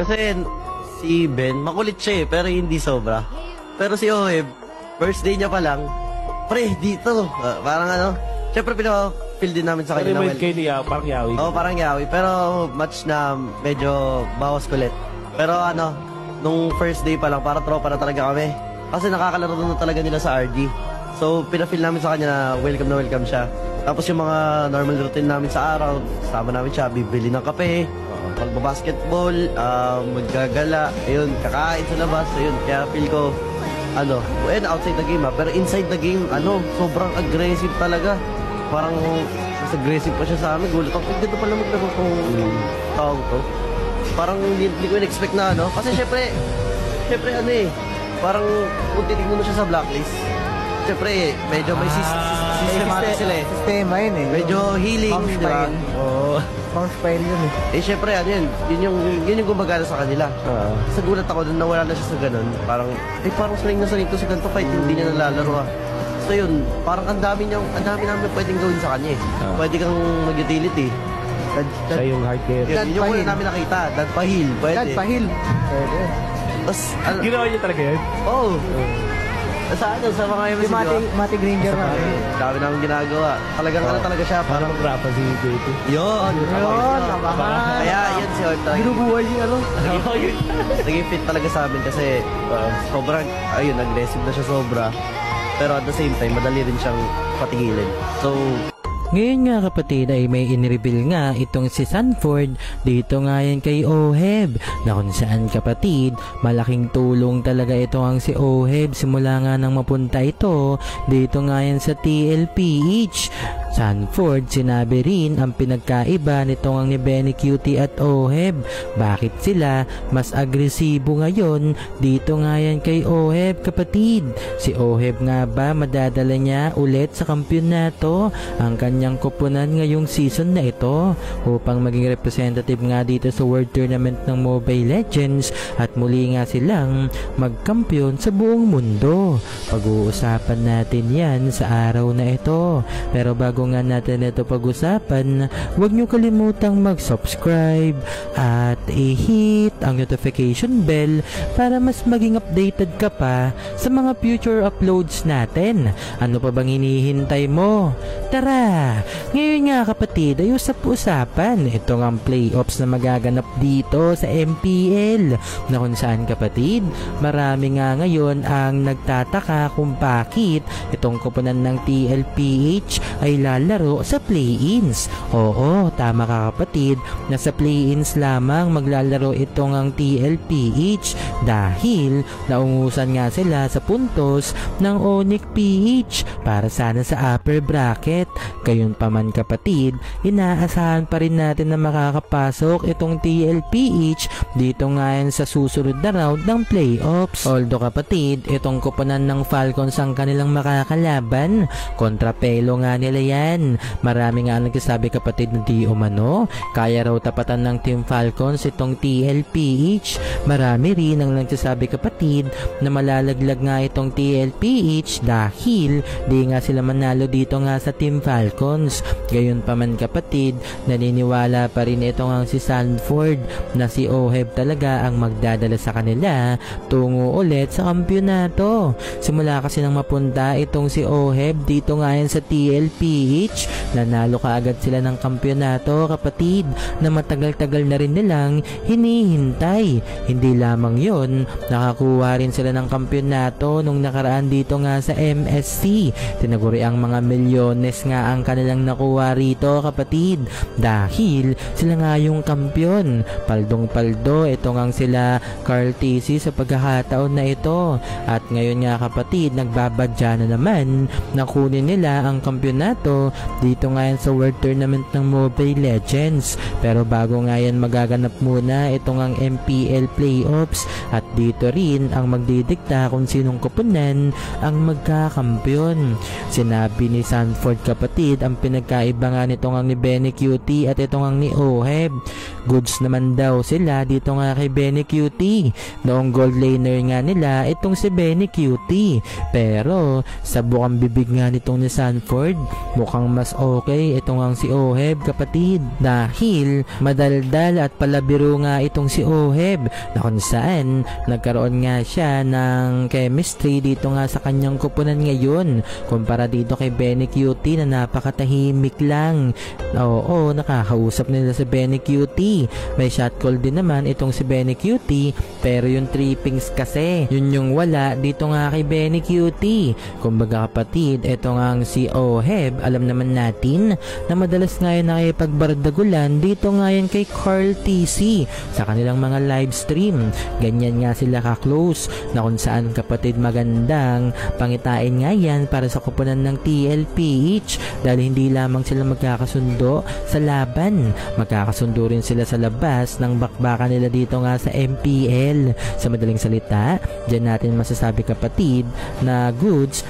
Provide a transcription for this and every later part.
Kasi si Ben, makulit siya pero hindi sobra. Pero si Oheb, first day niya pa lang, pre, dito. Parang ano, syempre pinaka-feel din namin sa kanya na kayo ni parang yawi. Oo, parang yawi. Pero match na medyo bawas kulit. Pero ano, nung first day pa lang, parang tropa na talaga kami. Kasi nakakalaro na talaga nila sa RG. So, pinafeel namin sa kanya na welcome siya. Tapos yung mga normal routine namin sa araw, sama namin siya, bibili ng kape, magbabasketball, maggagala, ayun, kakain sa labas, ayun. Kaya feel ko, outside the game pero inside the game, sobrang aggressive talaga. Parang mas aggressive pa siya sa amin. Gulat ako, dito pala maglaro kung tawag to. Parang hindi ko in-expect na kasi syempre parang kung titignan mo siya sa blacklist, syempre medyo may systematic sila eh. Sistema yun eh. Medyo healing, di ba? Oo. Bounce file yun eh. Syempre yun yung gumagana sa kanila. Sa gulat ako dun, nawala na siya sa ganun. Parang sanay na sanay to sa ganito fight, hindi niya nalalaro So yun, parang ang dami namin pwedeng gawin sa kanya eh. Pwede kang mag-utility. Siya yung hard carry. Yun yung una namin nakita. Dad Pahil, pwede. Dad Pahil. Pwede. Ginawa niya talaga yun? Oo. Sa mga MSC, Matic Ranger na. Dami namin ginagawa. Talagang talaga siya. Para mag-rapa si JP. Yun. Kaya yun si Oheb talaga. Ginubuhay niya Naging fit talaga sa amin kasi sobrang, aggressive na siya sobra. Pero at the same time, madali rin siyang patigilin. So, ngayon nga kapatid ay may in-reveal nga itong si Sanford dito nga yan kay Oheb na kung saan kapatid malaking tulong talaga ito ang si Oheb simula nga nang mapunta ito dito nga yan sa TLPH. Sanford, sinabi rin ang pinagkaiba nitong ang ni Benny Cutie at Oheb. Bakit sila mas agresibo ngayon dito nga yan kay Oheb kapatid? Si Oheb nga ba madadala niya ulit sa kampyonato ang kanyang koponan ngayong season na ito upang maging representative nga dito sa World Tournament ng Mobile Legends at muli nga silang magkampiyon sa buong mundo? Pag-uusapan natin yan sa araw na ito. Pero bago nga natin ito pag-usapan, huwag nyo kalimutang mag-subscribe at i-hit ang notification bell para mas maging updated ka pa sa mga future uploads natin. Ano pa bang hinihintay mo? Tara! Ngayon nga kapatid ay usap-usapan itong ang playoffs na magaganap dito sa MPL na kung saan kapatid marami nga ngayon ang nagtataka kung bakit itong koponan ng TLPH ay lalaro sa play-ins. Oo, tama ka kapatid, na sa play-ins lamang maglalaro itong ang TLPH dahil naungusan nga sila sa puntos ng Onyx PH para sana sa upper bracket. Gayon pa man kapatid, inaasahan pa rin natin na makakapasok itong TLPH dito nga yan sa susunod na round ng playoffs. Although kapatid, itong koponan ng Falcons ang kanilang makakalaban, kontrapelo nga nila yan. Marami nga nagsasabi kapatid na di umano kaya raw tapatan ng Team Falcons itong TLPH. Marami rin ang nagsasabi kapatid na malalaglag nga itong TLPH dahil di nga sila manalo dito nga sa Team Falcons. Gayon pa man kapatid, naniniwala pa rin itong ang si Sanford na si Oheb talaga ang magdadala sa kanila tungo ulit sa kampyonato. Simula kasi nang mapunta itong si Oheb dito nga yan sa TLPH, nanalo kaagad sila ng kampyonato kapatid na matagal-tagal na rin nilang hinihintay. Hindi lamang yon, nakakuha rin sila ng kampyonato nung nakaraan dito nga sa MSC. Tinaguri ang mga milyones nga ang kanilang nakuha rito kapatid dahil sila nga yung kampyon. Paldong-paldo ito nga sila Carl TC sa pagkakataon na ito at ngayon nga kapatid nagbabadya na naman na kunin nila ang kampyonato dito nga yan sa World Tournament ng Mobile Legends. Pero bago nga yan magaganap muna itong ang MPL playoffs at dito rin ang magdidikta kung sinong koponan ang magkakampyon. Sinabi ni Sanford kapatid ang pinagkaiba nga nitong ang ni Benny Cutie at itong ang ni Oheb. goods naman daw sila dito nga kay Benny Cutie. Noong gold laner nga nila itong si Benny Cutie. Pero sa bukang bibig nga nitong ni Sanford, mukhang mas okay itong ang si Oheb kapatid. Dahil madaldal at palabiro nga itong si Oheb na kung saan nagkaroon nga siya ng chemistry dito nga sa kanyang kupunan ngayon kumpara dito kay Benny Cutie na napakatahimik lang. Oo, nakakausap nila si Benny Cutie. May shot call din naman itong si Benny Cutie pero yung trippings kasi yun yung wala dito nga kay Benny Cutie. Kumbaga kapatid, ito nga ang si Oheb, alam naman natin na madalas nga yan nakipagbardagulan dito nga yan kay Carl TC sa kanilang mga live stream. Ganyan nga sila ka-close na kung saan kapatid magandang pangitain nga yan para sa kupunan ng TLPH dahil hindi lamang sila magkakasundo sa laban, magkakasundo rin sila sa labas ng bakbakan nila dito nga sa MPL. Sa madaling salita, dyan natin masasabi kapatid na goods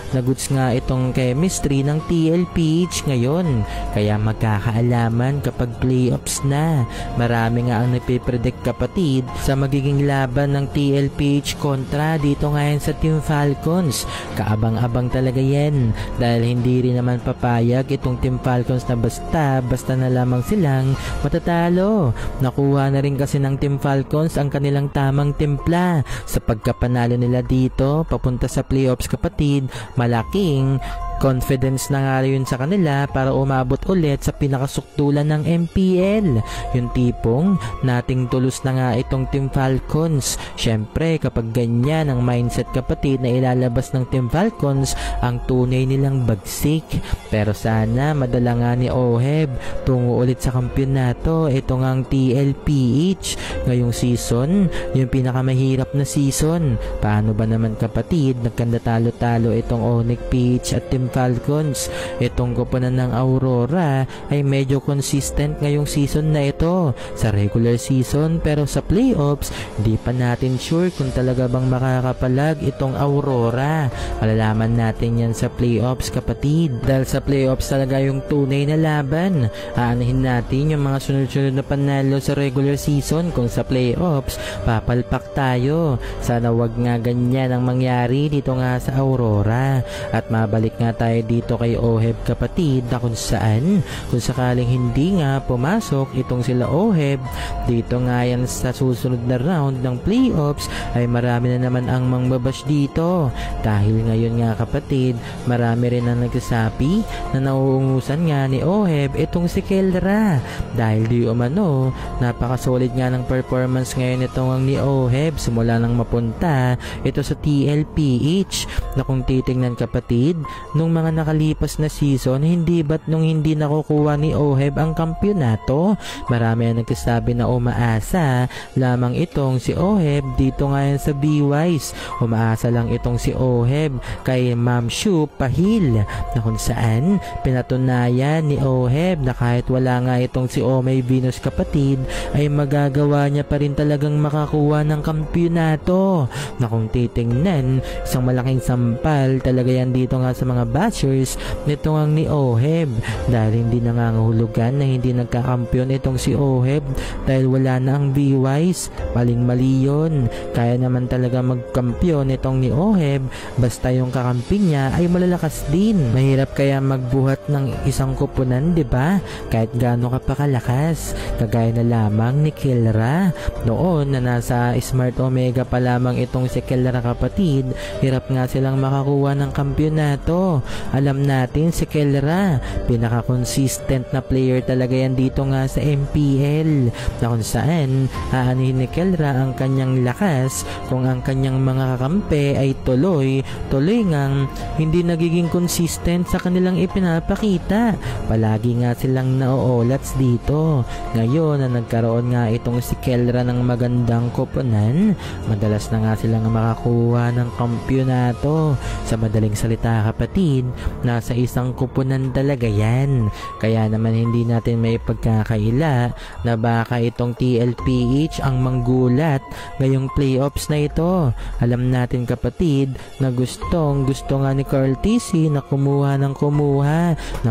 nga itong chemistry ng TLPH ngayon. Kaya magkakaalaman kapag playoffs na. Marami nga ang napipredict kapatid sa magiging laban ng TLPH kontra dito nga yan sa Team Falcons. Kaabang-abang talaga yan dahil hindi rin naman papayag itong Team Falcons na basta na lamang silang matatalo. Nakuha na rin kasi ng Team Falcons ang kanilang tamang timpla sa pagkapanalo nila dito papunta sa playoffs kapatid. Malaking confidence na nga yun sa kanila para umabot ulit sa pinakasuktulan ng MPL. Yung tipong nating tulos na nga itong Team Falcons. Syempre kapag ganyan ang mindset kapatid na ilalabas ng Team Falcons ang tunay nilang bagsik. Pero sana madala nga ni Oheb tungo ulit sa kampyonato itong ang TLPH ngayong season, yung pinakamahirap na season. Paano ba naman kapatid nagkanda talo-talo itong Onyx PH at Team Falcons? Itong kupunan ng Aurora ay medyo consistent ngayong season na ito sa regular season pero sa playoffs di pa natin sure kung talaga bang makakapalag itong Aurora. Malalaman natin yan sa playoffs kapatid dahil sa playoffs talaga yung tunay na laban. Aanahin natin yung mga sunod-sunod na panalo sa regular season kung sa playoffs papalpak tayo. Sana wag nga ganyan ang mangyari dito nga sa Aurora at mabalik nga tayo dito kay Oheb kapatid na kung saan kung sakaling hindi nga pumasok itong sila Oheb dito nga yan sa susunod na round ng playoffs ay marami na naman ang mangbabash dito dahil ngayon nga kapatid marami rin ang nagsasabi na nauungusan nga ni Oheb itong si Kelra dahil di umano napakasolid nga ng performance ngayon itong ni Oheb simula nang mapunta ito sa TLPH na kung titingnan kapatid nung mga nakalipas na season hindi ba't nung hindi nakukuha ni Oheb ang kampyonato marami ang nagsasabi na umaasa lamang itong si Oheb dito ngayon sa B-Wise. Umaasa lang itong si Oheb kay Ma'am Shu Pahil na kung saan pinatunayan ni Oheb na kahit wala nga itong si Omay Venus kapatid ay magagawa niya pa rin talagang makakuha ng kampyonato na kung titingnan isang malaking sampal talaga yan dito nga sa mga bashers nito ang ni Oheb dahil hindi nangangahulugan na hindi nagkakampyon itong si Oheb dahil wala na ang B-Wise. Maling-mali yun. Kaya naman talaga magkampyon itong ni Oheb basta yung kakampi niya ay malalakas din. Mahirap kaya magbuhat ng isang kupunan, diba? Kahit gaano ka pa kalakas. Kagaya na lamang ni Kelra. Noon na nasa Smart Omega pa lamang itong si Kelra kapatid, hirap nga silang makakuha ng kampyonato. Alam natin si Kelra, pinaka-consistent na player talaga yan dito nga sa MPL na kung saan aanihin ni Kelra ang kanyang lakas kung ang kanyang mga kakampi ay tuloy ngang hindi nagiging consistent sa kanilang ipinapakita. Palagi nga silang nauolats dito. Ngayon na nagkaroon nga itong si Kelra ng magandang koponan, madalas na nga silang makakuha ng kampyonato. Sa madaling salita kapatid, kapatid, nasa isang kupunan talaga yan. Kaya naman hindi natin may pagkakaila na baka itong TLPH ang manggulat ngayong playoffs na ito. Alam natin kapatid na gusto nga ni Carl TC na kumuha ng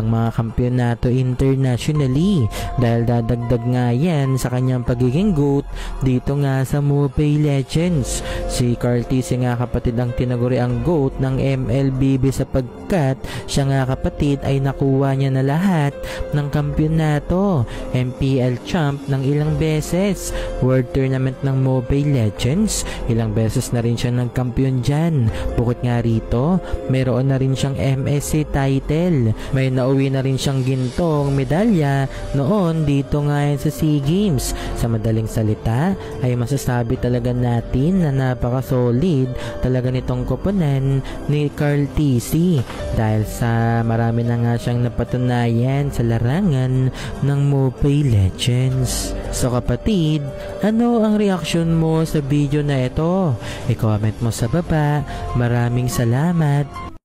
mga kampyonato internationally dahil dadagdag nga yan sa kanyang pagiging GOAT dito nga sa Mobile Legends. Si Carl TC nga kapatid ang tinaguri ang GOAT ng MLBB sapagkat siya nga kapatid ay nakuha niya na lahat ng kampyonato, MPL champ ng ilang beses, World Tournament ng Mobile Legends, ilang beses na rin siya nagkampiyon dyan. Bukod nga rito, mayroon na rin siyang MSC title, may nauwi na rin siyang gintong medalya noon dito nga yan sa SEA Games. Sa madaling salita ay masasabi talaga natin na napaka-solid talaga nitong koponan ni Carl TC dahil sa marami na nga siyang napatunayan sa larangan ng Mobile Legends. So kapatid, ano ang reaksyon mo sa video na ito? I-comment mo sa baba. Maraming salamat.